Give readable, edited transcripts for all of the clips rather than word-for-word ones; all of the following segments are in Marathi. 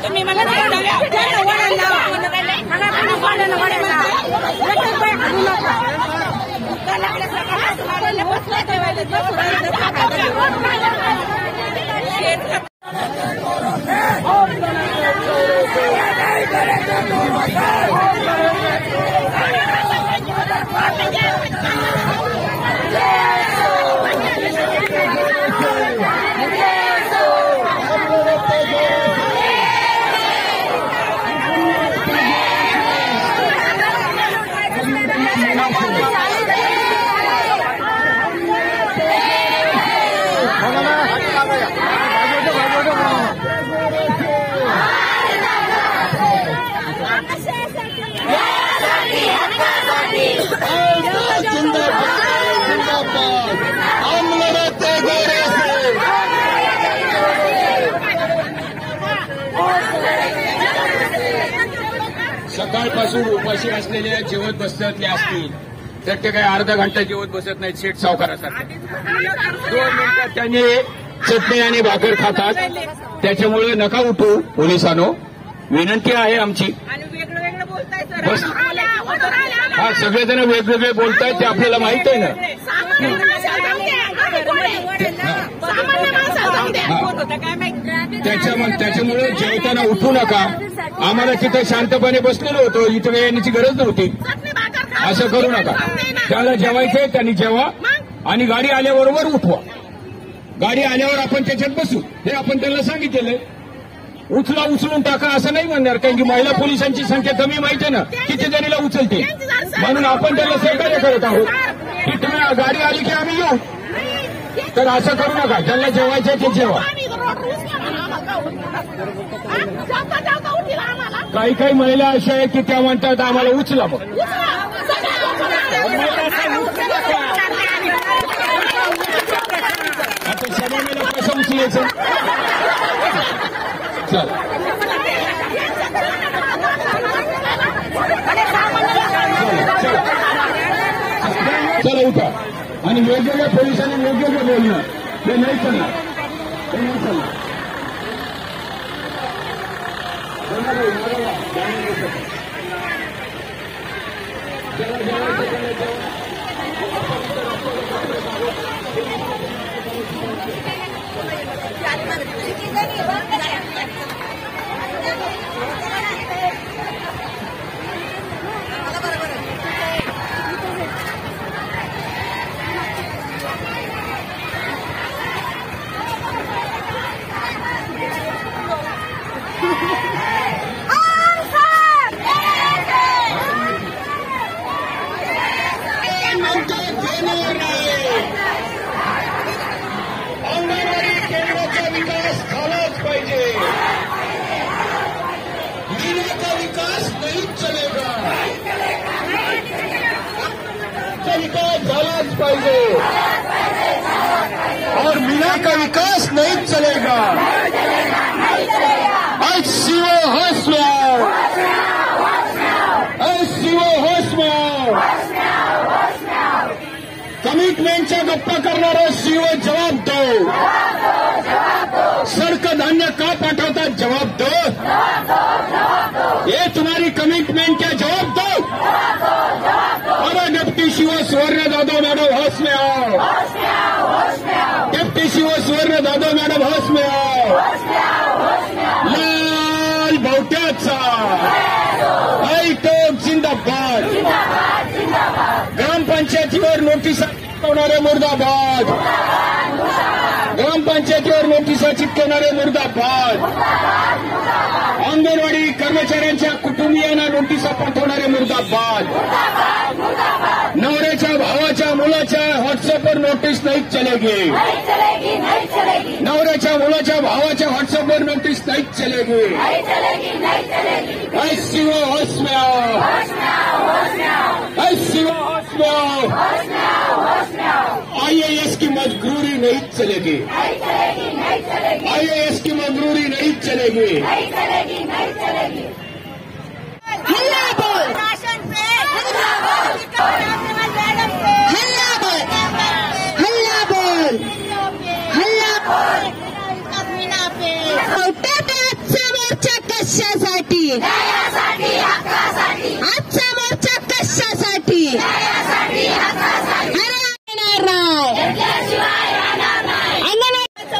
तुम्ही मला सकाळपासून उपाशी असलेल्या जेवत बसतले असतील तर ते काही अर्धा घंटा जेवत बसत नाहीत. शेठ सावकारासारखे 2 मिनिटात त्यांनी चटणी आणि भाकर खातात. त्याच्यामुळे नका उठू पोलिसांनो, विनंती आहे आमची. बस हा सगळेजण वेगवेगळे बोलतायत ते आपल्याला माहित आहे ना. त्याच्यामुळे जेवताना उठू नका. आम्हाला तिथं शांतपणे बसलेलो होतो, इथं येण्याची गरज नव्हती. असं करू नका. त्याला जेवायचंय त्यांनी जेवा आणि गाडी आल्याबरोबर उठवा. गाडी आल्यावर आपण त्याच्यात बसू हे आपण त्यांना सांगितलेलं. उचलून टाका असं नाही म्हणणार, कारण की महिला पोलिसांची संख्या कमी माहिती आहे ना, किती जणीला उचलते. म्हणून आपण त्यांना सहकार्य करत आहोत की तुम्ही गाडी आली की आम्ही येऊ. तर असं करू नका. ज्यांना जेवायचं ते जेवा. काही महिला अशा आहेत की त्या म्हणतात आम्हाला उचला. मग आता समाजाला कसं उचलायचं. चला उठा. आणि वेगवेगळ्या पोलिसांनी वेगवेगळं बोलणं हे नाही चालणार. हे नाही चालणार. और मीना का विकास नहीं चलेगा. आज सीओ होश में आओ. आज सीओ होश में आओ. कमिटमेंटच्या गप्पा करणारा सीओ जवाब दो. सड़क धान्य का पाठवतात जवाब दो. ये तुम्हारी कमिटमेंट क्या जवाब दो. अरे डिप्टी सीओ सुवर्ण जाधव मैडम होश में आओ. डिप्टी सीओ सुवर्ण जाधव मैडम होश में आओ. लाल भावट्याचा हायटोक जिंदाबाद. ग्रामपंचायतीवर नोटिसा चिटकवणारे मुर्दाबाद. ग्रामपंचायतीवर नोटिसा चिटकवणारे मुर्दाबाद. अंगणवाडी कर्मचाऱ्यांच्या कुटुंबियांना नोटिसा पाठवणारे मुर्दाबाद. नवऱ्याच्या भावाच्या मुलाच्या व्हॉट्सअपवर नोटीस नाही चलेगी. नवऱ्याच्या मुलाच्या भावाच्या व्हॉट्सअपवर नोटीस नहीं चलेगी. सीओ होश में आओ. सीओ होश में आओ. IAS की मजबूरी नहीं चलेगी. IAS की मजबूरी नहीं चलेगी. कशासाठी आजचा मोर्चा कशासाठी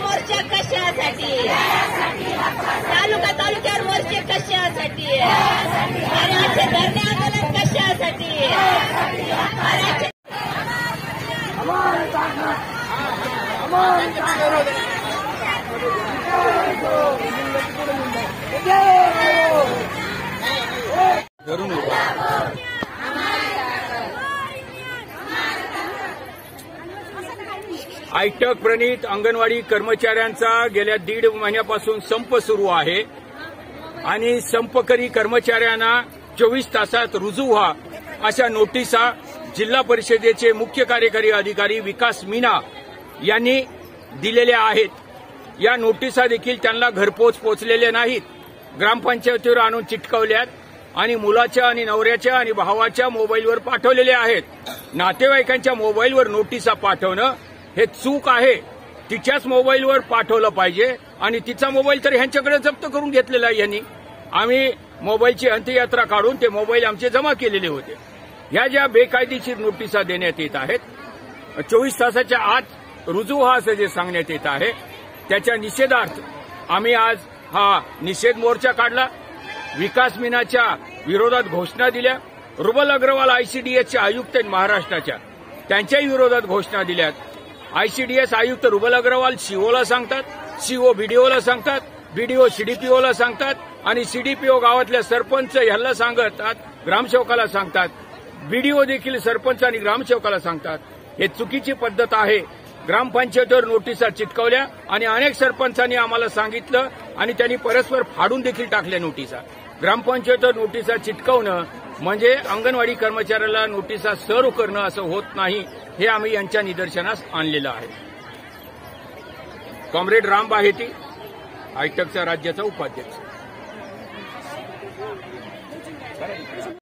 मोर्चा कशासाठी तालुक्यावर मोर्चे कशासाठी धरणे आंदोलन कशासाठी आयटक प्रणीत अंगणवाडी कर्मचाऱ्यांचा गेल्या 1.5 महिन्यापासून संप सुरू आहे आणि संपकरी कर्मचाऱ्यांना 24 तासात रुजू व्हा अशा नोटिसा जिल्हा परिषदेचे मुख्य कार्यकारी अधिकारी विकास मीना यांनी दिलेल्या आहेत. या नोटिसा देखील त्यांना घरपोच पोचलेल्या नाहीत. ग्रामपंचायतीवर आणून चिटकवल्यात आणि मुलाच्या आणि नवऱ्याच्या आणि भावाच्या मोबाईलवर पाठवलेल्या आहेत. नातेवाईकांच्या मोबाईलवर नोटिसा पाठवणं हे चूक आहे. तिच्याच मोबाईलवर पाठवलं पाहिजे आणि तिचा मोबाईल तर ह्यांच्याकडे जप्त करून घेतलेला आहे यांनी. आम्ही मोबाईलची अंत्ययात्रा काढून ते मोबाईल आमचे जमा केलेले होते. ह्या ज्या बेकायदेशीर नोटिसा देण्यात येत आहेत, 24 तासाच्या आत रुजू व्हा असं जे सांगण्यात येत आहे, त्याच्या निषेधार्थ आम्ही आज हा निषेध मोर्चा काढला. विकास मीनाच्या विरोधात घोषणा दिल्या. रुबल अग्रवाल आयसीडीएसचे आयुक्त आहेत महाराष्ट्राच्या, त्यांच्याही विरोधात घोषणा दिल्यात. आयसीडीएस आयुक्त रुबल अग्रवाल सीओला सांगतात, सीओ बीडीओला सांगतात, बीडीओ सीडीपीओला सांगतात आणि सीडीपीओ गावातल्या सरपंच ह्याला सांगतात, ग्रामसेवकाला सांगतात. बीडीओ देखील सरपंच आणि ग्रामसेवकाला सांगतात. हे चुकीची पद्धत आहे. ग्रामपंचायतीवर नोटिसा चिटकवल्या आणि अनेक सरपंचांनी आम्हाला सांगितलं आणि त्यांनी परस्पर फाडून देखील टाकल्या नोटिसा. ग्रामपंचायतीवर नोटिसा चिटकवणं म्हणजे अंगणवाडी कर्मचाऱ्याला नोटिसा सर्व्ह करणं असं होत नाही. हे आम्ही यांच्या निदर्शनास आणलेलं आहे. कॉम्रेड राम बाहेती, आयटकचा राज्याचा उपाध्यक्ष.